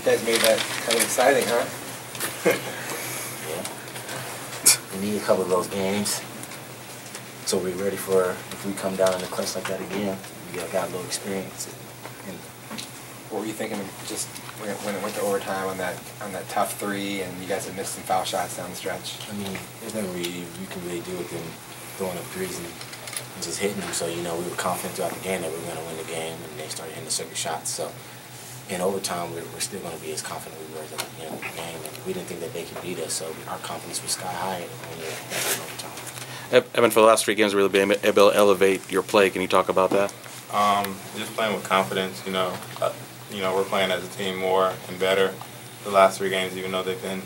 guys made that kind of exciting, huh? Yeah. We need a couple of those games, so we're ready for if we come down in the clutch like that again. We got a little experience. And what were you thinking of just when it went to overtime on that tough three, and you guys had missed some foul shots down the stretch? I mean, there's nothing really you can really do with them throwing up threes and just hitting them. So, you know, we were confident throughout the game that we were going to win the game, and they started hitting the circuit shots. So, in overtime, we're still going to be as confident we were at the beginning of the game, and we didn't think that they could beat us. So, our confidence was sky high when we were in overtime. Evan, for the last 3 games, really been able to elevate your play. Can you talk about that? Just playing with confidence. We're playing as a team more and better the last 3 games, even though they've been,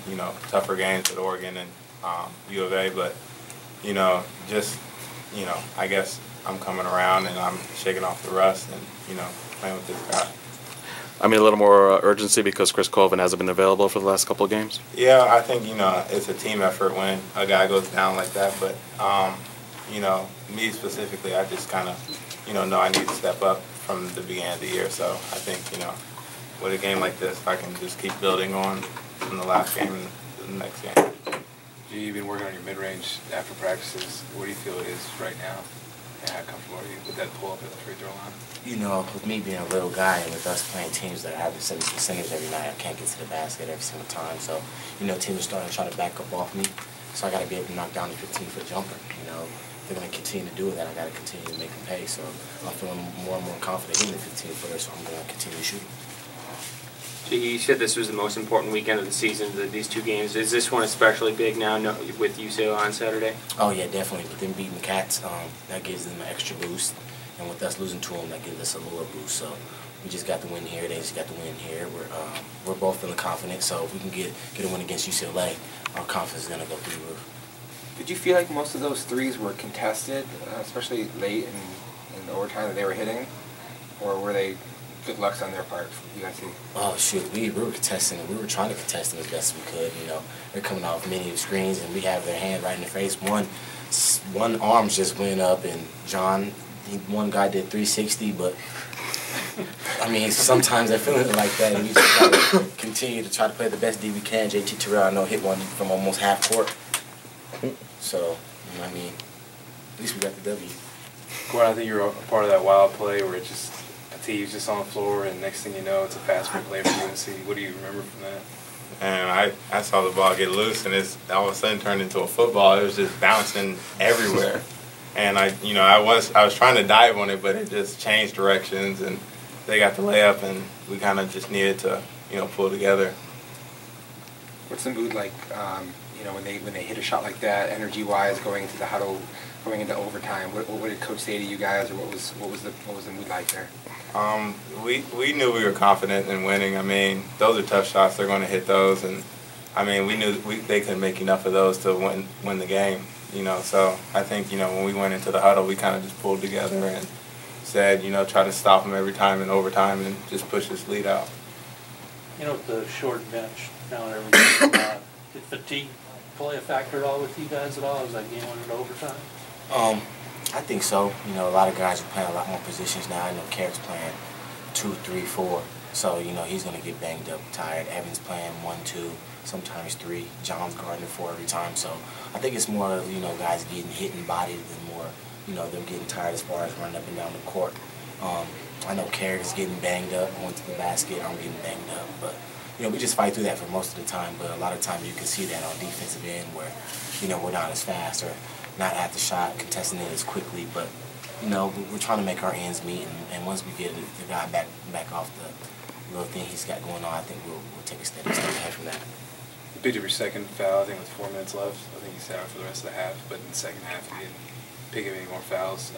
tougher games with Oregon and U of A. But, I guess I'm coming around and I'm shaking off the rust and, playing with this guy. I mean, a little more urgency because Chris Colvin hasn't been available for the last couple of games? Yeah, I think, it's a team effort when a guy goes down like that. But, me specifically, I just kind of, know I need to step up from the beginning of the year. So I think, with a game like this, I can just keep building on from the last game and the next game. You've been working on your mid-range after practices. What do you feel it is right now? And how comfortable are you with that pull-up at the free throw line? With me being a little guy and with us playing teams that have the 70% every night, I can't get to the basket every single time. So, teams are starting to try to back up off me. So I got to be able to knock down the 15-foot jumper. If they're going to continue to do that, I got to continue to make them pay. So I'm feeling more and more confident in the 15-footer, so I'm going to continue shooting. You said this was the most important weekend of the season, these 2 games. Is this one especially big now with UCLA on Saturday? Oh, yeah, definitely. With them beating the Cats, that gives them an extra boost. And with us losing to them, that gives us a little boost. So we just got the win here. They just got the win here. We're both feeling confident. So if we can get a win against UCLA, our confidence is going to go through the roof. Did you feel like most of those threes were contested, especially late in the overtime that they were hitting? Or were they good lucks on their part, USC? Oh, shoot. We were contesting. We were trying to contest them as best as we could. They're coming off many screens, and we have their hand right in the face. One arm just went up, and John, one guy did 360, but I mean, sometimes I feel it like that, and we just got to continue to try to play the best D we can. JT Terrell, I know, hit one from almost half court. So, I mean, at least we got the W. Gordon, I think you're a part of that wild play where He's just on the floor, and next thing you know, it's a fast break play for USC. What do you remember from that? And I saw the ball get loose, and all of a sudden turned into a football. It was just bouncing everywhere. And I was trying to dive on it, but it just changed directions, and they got the layup, and we kind of just needed to, pull together. What's the mood like, when they hit a shot like that, energy-wise, going into the huddle, going into overtime? What did Coach say to you guys, or what was the mood like there? We knew we were confident in winning. I mean, those are tough shots. They're going to hit those, and I mean, we knew they couldn't make enough of those to win the game. So I think when we went into the huddle, we kind of just pulled together and said, try to stop them every time in overtime and just push this lead out. With the short bench now and everything, did fatigue play a factor at all with you guys at all? Was that game went into overtime? I think so. A lot of guys are playing a lot more positions now. I know Carrick's playing 2, 3, 4. So, he's going to get banged up, tired. Evans playing 1, 2, sometimes 3. John's guarding 4 every time. So I think it's more of, guys getting hit and bodied than more, them getting tired as far as running up and down the court. I know Carrick's getting banged up, going to the basket. I'm getting banged up. But, we just fight through that for most of the time. But a lot of times you can see that on defensive end where, we're not as fast or not at the shot, contesting it as quickly, but we're trying to make our ends meet, and once we get the guy back off the little thing he's got going on, I think we'll take a step ahead from that. You picked up your second foul, I think with 4 minutes left. I think you sat out for the rest of the half, but in the second half you didn't pick up any more fouls.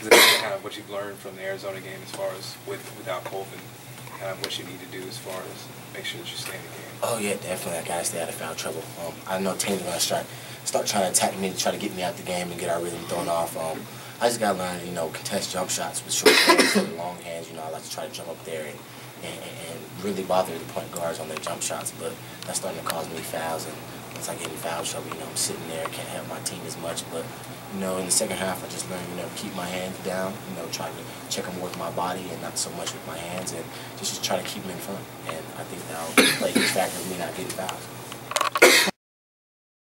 Is that kind of what you've learned from the Arizona game as far as without Colvin, kind of what you need to do as far as make sure that you stay in the game? Oh yeah, definitely. I gotta stay out of foul trouble. I know teams are gonna start trying to attack me to try to get me out the game and get our rhythm thrown off. I just gotta learn, contest jump shots with short hands and long hands. I like to try to jump up there and really bother the point guards on their jump shots. But that's starting to cause me fouls, and once I get in foul trouble, I'm sitting there, can't help my team as much. But in the second half, I just learned, keep my hands down. Try to check them with my body and not so much with my hands, and just try to keep them in front. And I think think that'll play a huge factor in me not getting fouls.